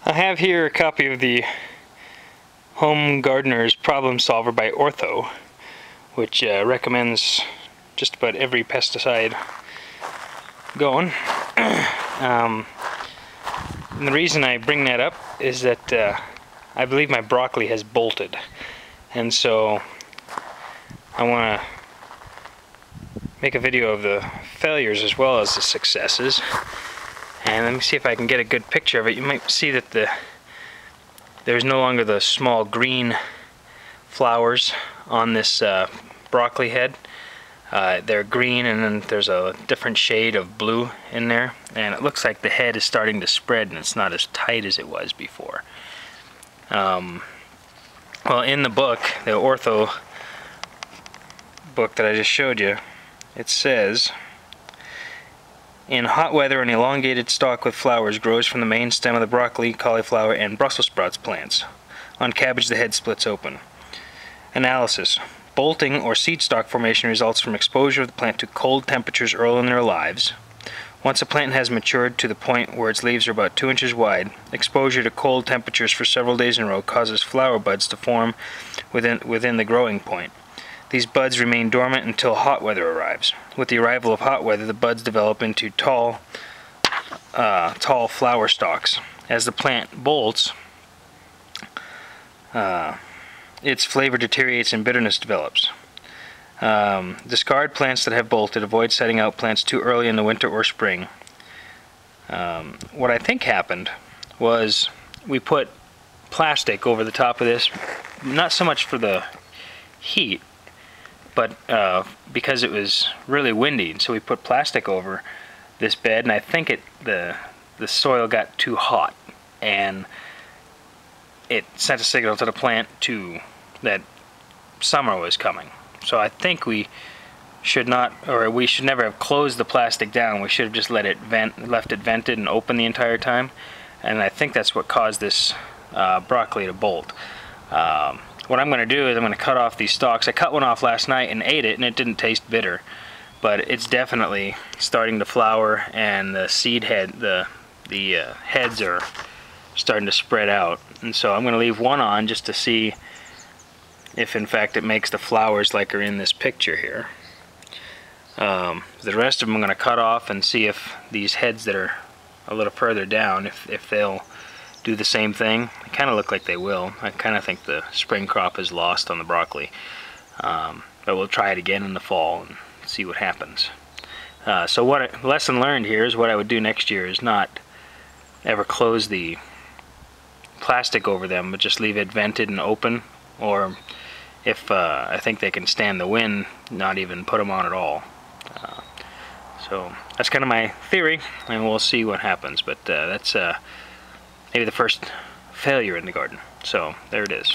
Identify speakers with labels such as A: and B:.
A: I have here a copy of the Home Gardener's Problem Solver by Ortho, which recommends just about every pesticide going. And the reason I bring that up is that I believe my broccoli has bolted, and so I want to make a video of the failures as well as the successes. And let me see if I can get a good picture of it. You might see that there's no longer the small green flowers on this broccoli head. They're green, and then there's a different shade of blue in there, and it looks like the head is starting to spread and it's not as tight as it was before. Well, in the book, the Ortho book that I just showed you, it says, in hot weather, an elongated stalk with flowers grows from the main stem of the broccoli, cauliflower, and Brussels sprouts plants. On cabbage, the head splits open. Analysis. Bolting or seed stalk formation results from exposure of the plant to cold temperatures early in their lives. Once a plant has matured to the point where its leaves are about 2 inches wide, exposure to cold temperatures for several days in a row causes flower buds to form within the growing point. These buds remain dormant until hot weather arrives. With the arrival of hot weather, the buds develop into tall flower stalks. As the plant bolts, its flavor deteriorates and bitterness develops. Discard plants that have bolted. Avoid setting out plants too early in the winter or spring. What I think happened was we put plastic over the top of this, not so much for the heat, but because it was really windy, and so we put plastic over this bed, and I think the soil got too hot, and it sent a signal to the plant that summer was coming. So I think we should never have closed the plastic down. We should have just left it vented and open the entire time, and I think that's what caused this broccoli to bolt. What I'm going to do is I'm going to cut off these stalks. I cut one off last night and ate it, and it didn't taste bitter, but it's definitely starting to flower, and the seed head, the heads are starting to spread out. And so I'm going to leave one on just to see if in fact it makes the flowers like are in this picture here. The rest of them I'm going to cut off and see if these heads that are a little further down, if they'll do the same thing. They kind of look like they will. I kind of think the spring crop is lost on the broccoli, but we'll try it again in the fall and see what happens. So lesson learned here is what I would do next year is not ever close the plastic over them, but just leave it vented and open, or if I think they can stand the wind, not even put them on at all. So that's kind of my theory, and we'll see what happens, but that's maybe the first failure in the garden. So there it is.